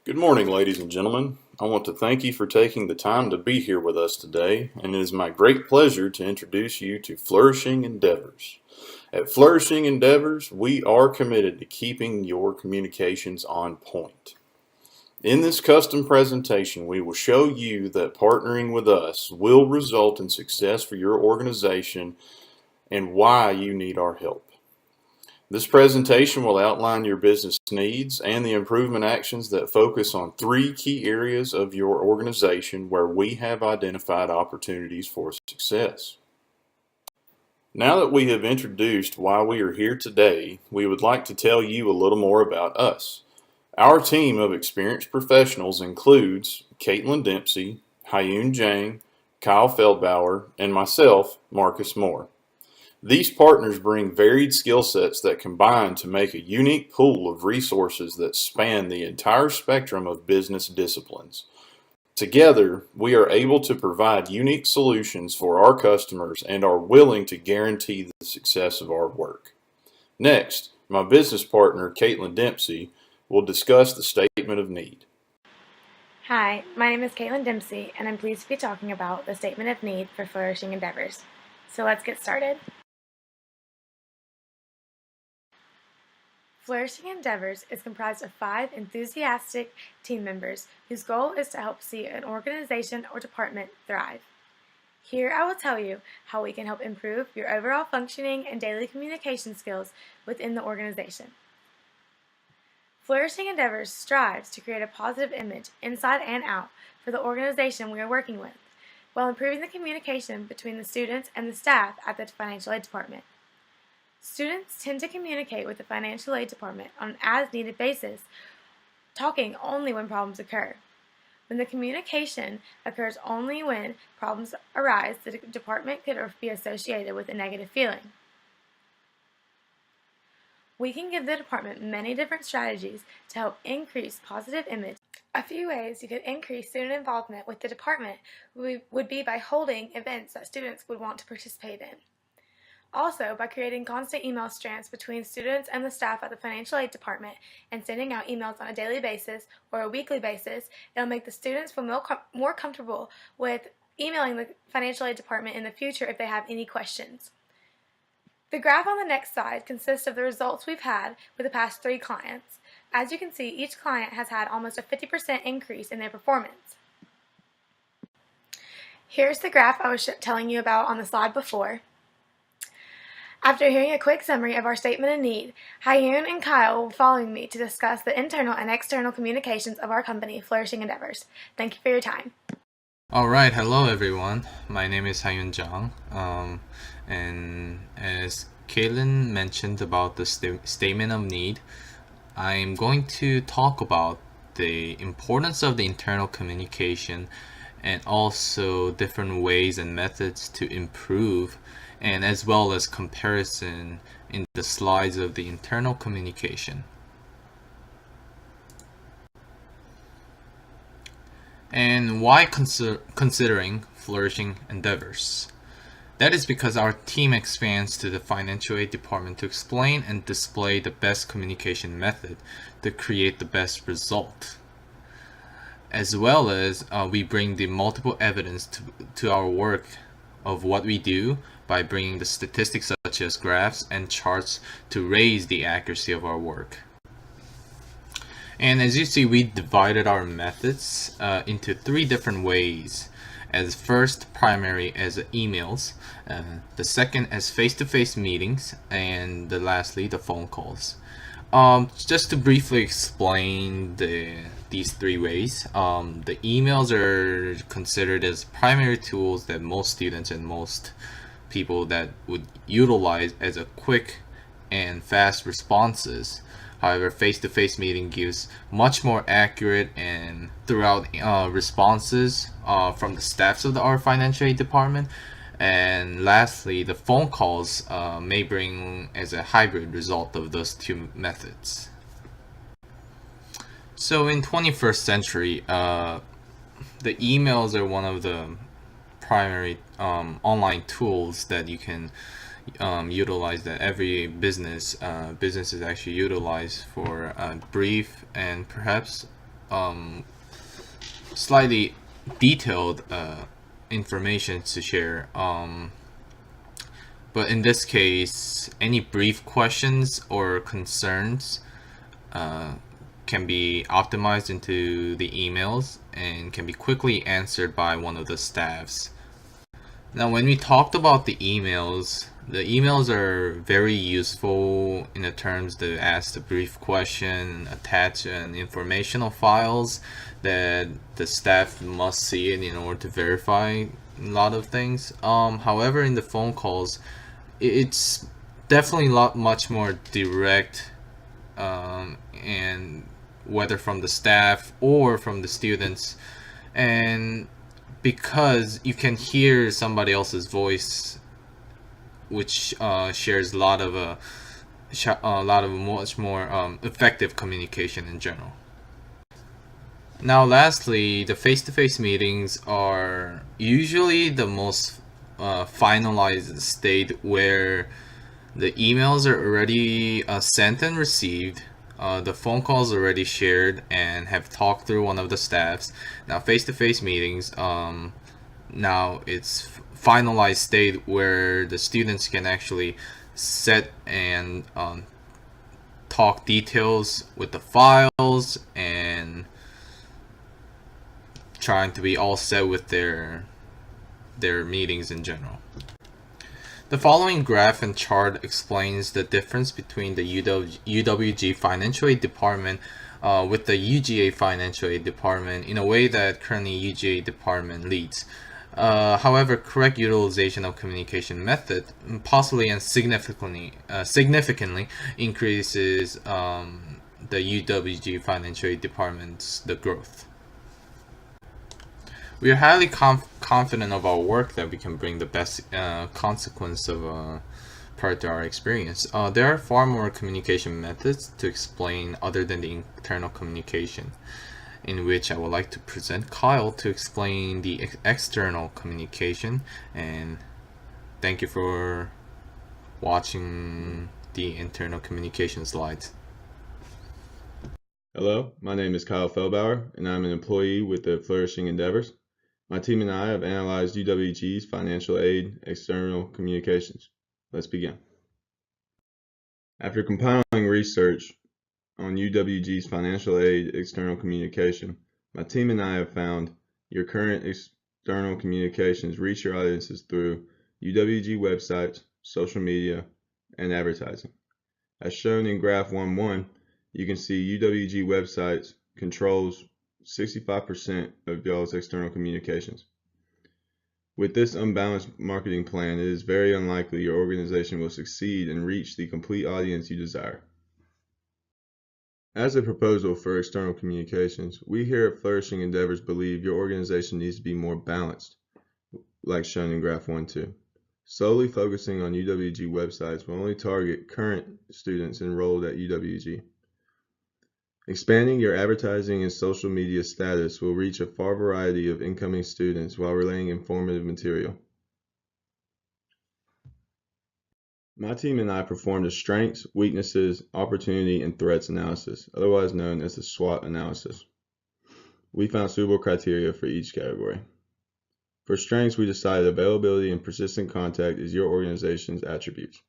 Good morning, ladies and gentlemen. I want to thank you for taking the time to be here with us today, and it is my great pleasure to introduce you to Flourishing Endeavors. At Flourishing Endeavors, we are committed to keeping your communications on point. In this custom presentation, we will show you that partnering with us will result in success for your organization and why you need our help. This presentation will outline your business needs and the improvement actions that focus on 3 key areas of your organization where we have identified opportunities for success. Now that we have introduced why we are here today, we would like to tell you a little more about us. Our team of experienced professionals includes Caitlin Dempsey, Hyun Jang, Kyle Feldbauer, and myself, Marcus Moore. These partners bring varied skill sets that combine to make a unique pool of resources that span the entire spectrum of business disciplines. Together, we are able to provide unique solutions for our customers and are willing to guarantee the success of our work. Next, my business partner, Caitlin Dempsey, will discuss the statement of need. Hi, my name is Caitlin Dempsey, and I'm pleased to be talking about the statement of need for Flourishing Endeavors. So let's get started. Flourishing Endeavors is comprised of 5 enthusiastic team members whose goal is to help see an organization or department thrive. Here I will tell you how we can help improve your overall functioning and daily communication skills within the organization. Flourishing Endeavors strives to create a positive image inside and out for the organization we are working with, while improving the communication between the students and the staff at the financial aid department. Students tend to communicate with the financial aid department on an as-needed basis, talking only when problems occur. When the communication occurs only when problems arise, the department could be associated with a negative feeling. We can give the department many different strategies to help increase positive image. A few ways you could increase student involvement with the department would be by holding events that students would want to participate in. Also, by creating constant email strands between students and the staff at the financial aid department and sending out emails on a daily basis or a weekly basis, it'll make the students feel more comfortable with emailing the financial aid department in the future if they have any questions. The graph on the next slide consists of the results we've had with the past 3 clients. As you can see, each client has had almost a 50% increase in their performance. Here's the graph I was telling you about on the slide before. After hearing a quick summary of our statement of need, Hyun and Kyle will be following me to discuss the internal and external communications of our company, Flourishing Endeavors. Thank you for your time. Alright, hello everyone. My name is Hyun Jang. And as Kaylin mentioned about the statement of need, I'm going to talk about the importance of the internal communication and also different ways and methods to improve, and as well as comparison in the slides of the internal communication. And why considering Flourishing Endeavors? That is because our team expands to the financial aid department to explain and display the best communication method to create the best result. As well as we bring the multiple evidence to our work of what we do by bringing the statistics such as graphs and charts to raise the accuracy of our work. And as you see, we divided our methods into 3 different ways. As first, primary as emails, the second as face-to-face meetings, and lastly, the phone calls. Just to briefly explain these 3 ways, the emails are considered as primary tools that most students and most people that would utilize as a quick and fast responses. However, face-to-face meeting gives much more accurate and throughout responses from the staffs of our financial aid department. And lastly, the phone calls may bring as a hybrid result of those 2 methods. So in 21st century, the emails are one of the primary online tools that you can utilize, that every businesses actually utilize for brief and perhaps slightly detailed information to share. But in this case, any brief questions or concerns can be optimized into the emails and can be quickly answered by one of the staffs. Now, when we talked about the emails are very useful in the terms to ask a brief question, attach an informational files that the staff must see it in order to verify a lot of things. However, in the phone calls, it's definitely much more direct, and whether from the staff or from the students, and because you can hear somebody else's voice, which shares a lot of much more effective communication in general. Now, lastly, the face-to-face meetings are usually the most finalized state, where the emails are already sent and received. The phone calls already shared and have talked through one of the staffs. Now, face-to-face meetings, now it's finalized state where the students can actually set and talk details with the files and trying to be all set with their meetings in general. The following graph and chart explains the difference between the UWG Financial Aid Department with the UGA Financial Aid Department in a way that currently UGA Department leads. However, correct utilization of communication method possibly and significantly increases the UWG Financial Aid Department's the growth. We are highly confident of our work that we can bring the best consequence of prior to our experience. There are far more communication methods to explain other than the internal communication, in which I would like to present Kyle to explain the external communication. And thank you for watching the internal communication slides. Hello, my name is Kyle Feldbauer, and I'm an employee with the Flourishing Endeavors. My team and I have analyzed UWG's financial aid external communications. Let's begin. After compiling research on UWG's financial aid external communication, my team and I have found your current external communications reach your audiences through UWG websites, social media, and advertising. As shown in graph 1.1, you can see UWG websites controls 65% of y'all's external communications. With this unbalanced marketing plan, it is very unlikely your organization will succeed and reach the complete audience you desire. As a proposal for external communications, we here at Flourishing Endeavors believe your organization needs to be more balanced, like shown in graph 1.2. Solely focusing on UWG websites will only target current students enrolled at UWG. Expanding your advertising and social media status will reach a far variety of incoming students while relaying informative material. My team and I performed a strengths, weaknesses, opportunity, and threats analysis, otherwise known as the SWOT analysis. We found suitable criteria for each category. For strengths, we decided availability and persistent contact is your organization's attributes.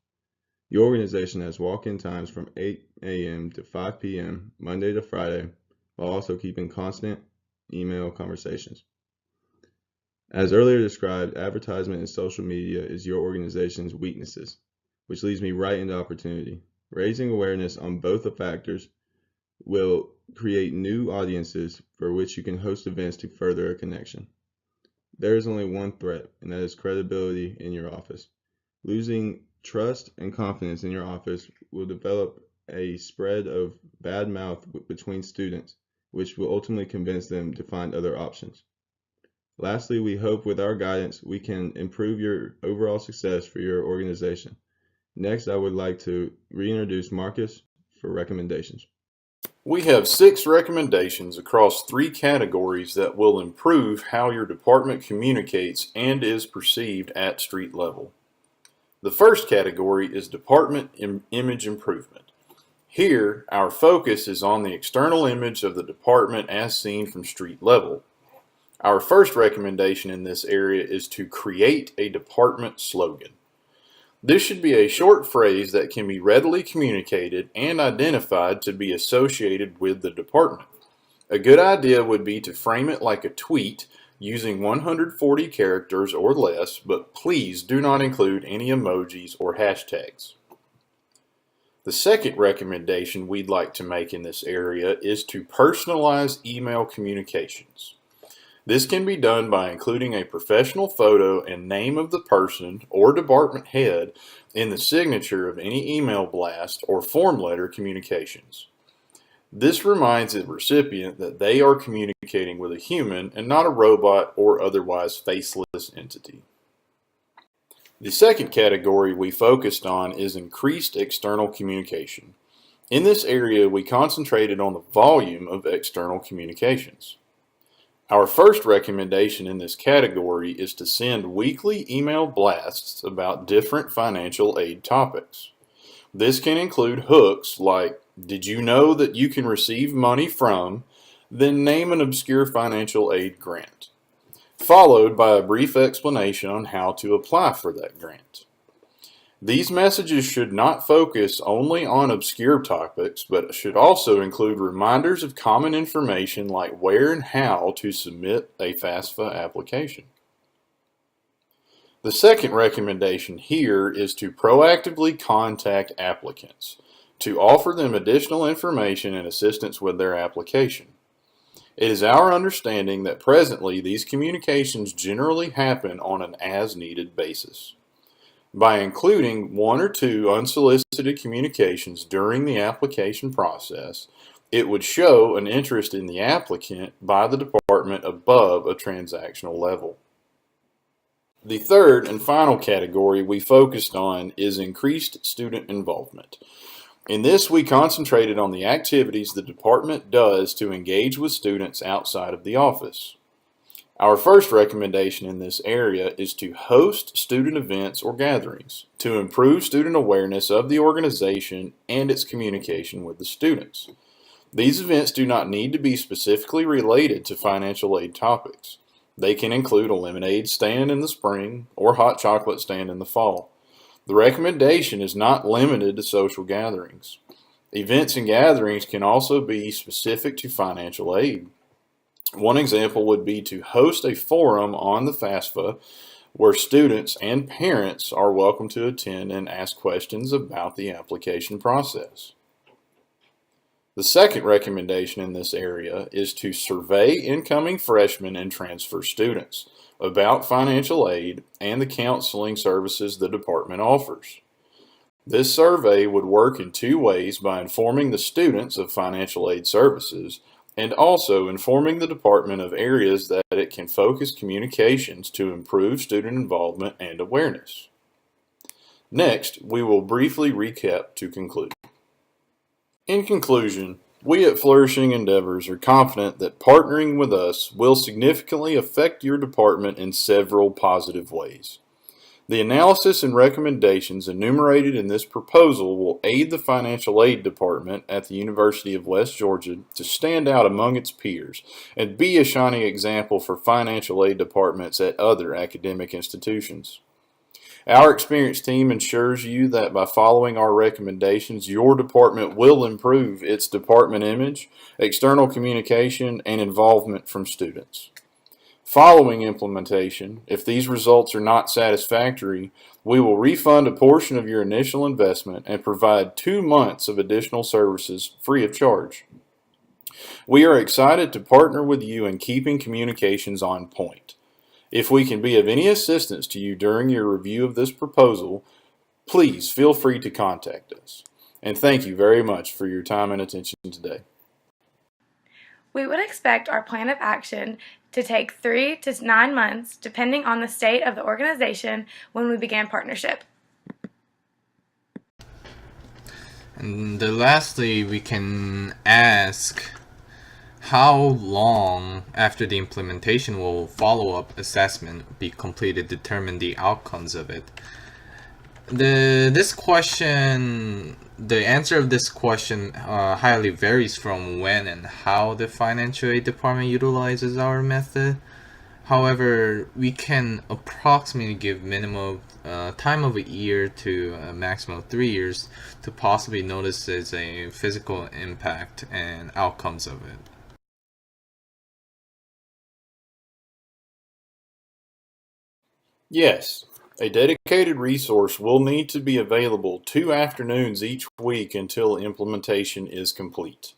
Your organization has walk-in times from 8 a.m. to 5 p.m. Monday to Friday, while also keeping constant email conversations. As earlier described, advertisement and social media is your organization's weaknesses, which leads me right into opportunity. Raising awareness on both the factors will create new audiences for which you can host events to further a connection. There is only one threat, and that is credibility in your office. Losing trust and confidence in your office will develop a spread of bad mouth between students, which will ultimately convince them to find other options. Lastly, we hope with our guidance we can improve your overall success for your organization. Next, I would like to reintroduce Marcus for recommendations. We have 6 recommendations across 3 categories that will improve how your department communicates and is perceived at street level. The first category is department image improvement. Here, our focus is on the external image of the department as seen from street level. Our first recommendation in this area is to create a department slogan. This should be a short phrase that can be readily communicated and identified to be associated with the department. A good idea would be to frame it like a tweet using 140 characters or less, but please do not include any emojis or hashtags. The second recommendation we'd like to make in this area is to personalize email communications. This can be done by including a professional photo and name of the person or department head in the signature of any email blast or form letter communications. This reminds the recipient that they are communicating with a human and not a robot or otherwise faceless entity. The second category we focused on is increased external communication. In this area, we concentrated on the volume of external communications. Our first recommendation in this category is to send weekly email blasts about different financial aid topics. This can include hooks like, "Did you know that you can receive money from," then name an obscure financial aid grant, followed by a brief explanation on how to apply for that grant. These messages should not focus only on obscure topics, but should also include reminders of common information like where and how to submit a FAFSA application. The second recommendation here is to proactively contact applicants to offer them additional information and assistance with their application. It is our understanding that presently these communications generally happen on an as-needed basis. By including one or two unsolicited communications during the application process, it would show an interest in the applicant by the department above a transactional level. The third and final category we focused on is increased student involvement. In this, we concentrated on the activities the department does to engage with students outside of the office. Our first recommendation in this area is to host student events or gatherings to improve student awareness of the organization and its communication with the students. These events do not need to be specifically related to financial aid topics. They can include a lemonade stand in the spring or hot chocolate stand in the fall. The recommendation is not limited to social gatherings. Events and gatherings can also be specific to financial aid. One example would be to host a forum on the FAFSA where students and parents are welcome to attend and ask questions about the application process. The second recommendation in this area is to survey incoming freshmen and transfer students about financial aid and the counseling services the department offers. This survey would work in two ways: by informing the students of financial aid services and also informing the department of areas that it can focus communications to improve student involvement and awareness. Next, we will briefly recap to conclude. In conclusion, we at Flourishing Endeavors are confident that partnering with us will significantly affect your department in several positive ways. The analysis and recommendations enumerated in this proposal will aid the financial aid department at the University of West Georgia to stand out among its peers and be a shining example for financial aid departments at other academic institutions. Our experienced team ensures you that by following our recommendations, your department will improve its department image, external communication, and involvement from students. Following implementation, if these results are not satisfactory, we will refund a portion of your initial investment and provide 2 months of additional services free of charge. We are excited to partner with you in keeping communications on point. If we can be of any assistance to you during your review of this proposal, please feel free to contact us. And thank you very much for your time and attention today. We would expect our plan of action to take 3 to 9 months, depending on the state of the organization when we began partnership. And lastly, we can ask how long after the implementation will follow-up assessment be completed to determine the outcomes of it. The answer of this question highly varies from when and how the financial aid department utilizes our method. However, we can approximately give minimum time of a year to a maximum of 3 years to possibly notice a physical impact and outcomes of it. Yes, a dedicated resource will need to be available 2 afternoons each week until implementation is complete.